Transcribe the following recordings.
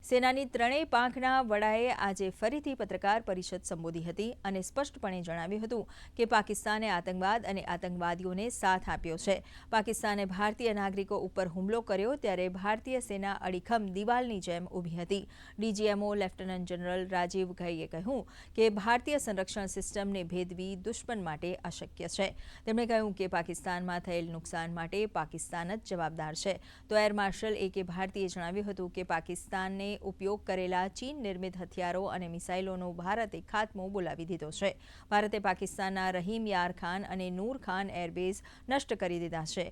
સેનાની ત્રણેય પાંખના વડાએ આજે ફરીથી પત્રકાર પરિષદ સંબોધી હતી અને સ્પષ્ટપણે જણાવ્યું હતું કે પાકિસ્તાને આતંકવાદ અને આતંકવાદીઓને સાથ આપ્યો છે। પાકિસ્તાને ભારતીય નાગરિકો ઉપર હુમલો કર્યો ત્યારે ભારતીય સેના અડીખમ દિવાલની જેમ ઊભી હતી। ડીજીએમઓ લેફ્ટનન્ટ જનરલ રાજીવ ઘાઈએ કહ્યું કે ભારતીય સંરક્ષણ સિસ્ટમને ભેદવી દુશ્મન માટે અશક્ય છે। તેમણે કહ્યું કે પાકિસ્તાનમાં થયેલ નુકસાન માટે પાકિસ્તાન જ જવાબદાર છે। તો એર માર્શલ એ કે ભારતીએ જણાવ્યું હતું કે પાકિસ્તાનને उपयोग करेला चीन निर्मित हथियारों और मिसाइलों भारते खात्मो बोलावी दीधो छे। भारते पाकिस्तानना रहीम यार खान और नूर खान एरबेज नष्ट करी दीधा छे।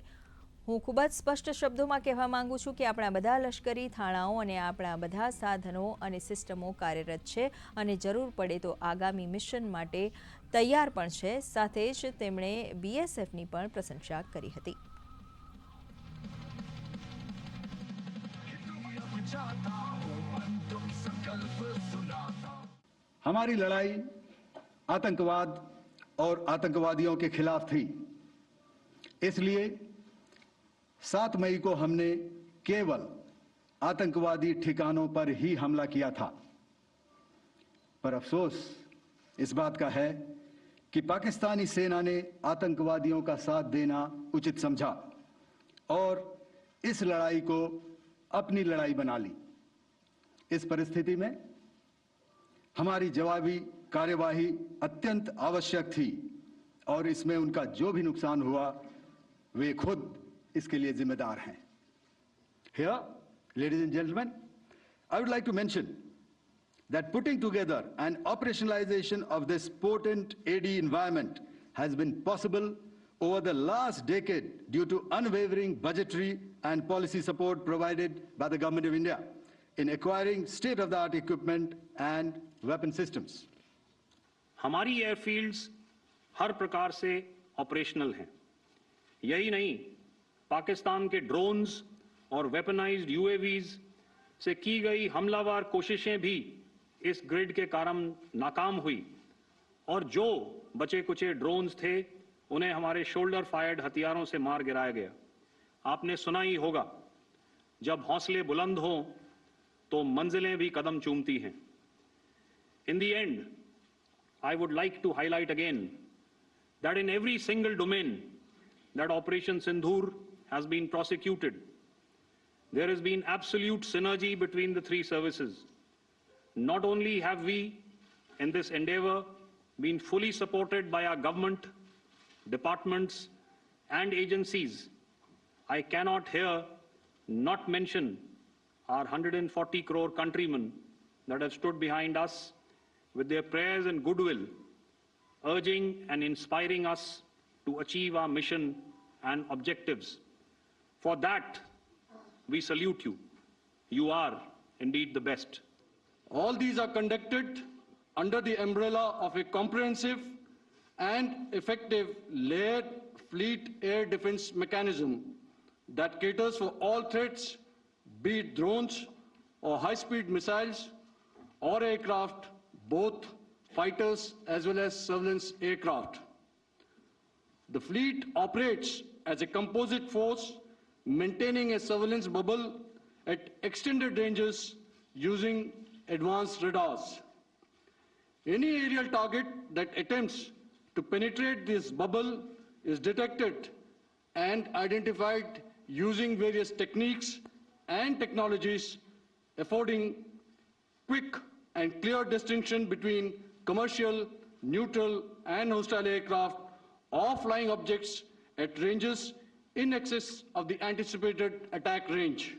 हूँ खूब ज स्पष्ट शब्दों में कहेवा मांगू छूं कि आपणा बधा लश्करी थाणाओं और आपणा बधा साधनों और सिस्टमों कार्यरत छे और जरूर पड़े तो आगामी मिशन माटे तैयार पण छे। साथे ज तेमणे बीएसएफनी पण प्रशंसा करी हती। हमारी लड़ाई आतंकवाद और आतंकवादियों के खिलाफ थी। इसलिए 7 मई को हमने केवल आतंकवादी ठिकानों पर ही हमला किया था। पर अफसोस इस बात का है कि पाकिस्तानी सेना ने आतंकवादियों का साथ देना उचित समझा और इस लड़ाई को अपनी लड़ाई बना ली। इस परिस्थिति में हमारी जवाबी कार्यवाही अत्यंत आवश्यक थी और इसमें उनका जो भी नुकसान हुआ वे खुद इसके लिए जिम्मेदार हैं। Here, ladies and gentlemen, I would like to mention that putting together and operationalization of this potent AD environment has been possible over the last decade due to unwavering budgetary and policy support provided by the Government of India in acquiring state-of-the-art equipment and weapon systems. हमारी airfields हर प्रकार से operational हैं। यही नहीं, पाकिस्तान के drones और weaponised UAVs से की गई हमलावर कोशिशें भी इस ग्रिड के कारण नाकाम हुई और जो बचे कुचे ड्रोन्स थे उन्हें हमारे शोल्डर फायर्ड हथियारों से मार गिराया गया। आपने सुना ही होगा, जब हौसले बुलंद हों तो मंजिलें भी कदम चूमती हैं। In the end, I would like to highlight again that in every single domain that Operation Sindoor has been prosecuted, there has been absolute synergy between the three services. Not only have we, in this endeavor, been fully supported by our government, departments, and agencies, I cannot here not mention our 140 crore countrymen that have stood behind us with their prayers and goodwill, urging and inspiring us to achieve our mission and objectives. For that, we salute you. You are indeed the best. All these are conducted under the umbrella of a comprehensive and effective layered fleet air defense mechanism that caters for all threats, be it drones or high-speed missiles or aircraft, both fighters as well as surveillance aircraft. The fleet operates as a composite force, maintaining a surveillance bubble at extended ranges using advanced radars. Any aerial target that attempts to penetrate this bubble is detected and identified using various techniques and technologies, affording quick and clear distinction between commercial, neutral, and hostile aircraft or flying objects at ranges in excess of the anticipated attack range.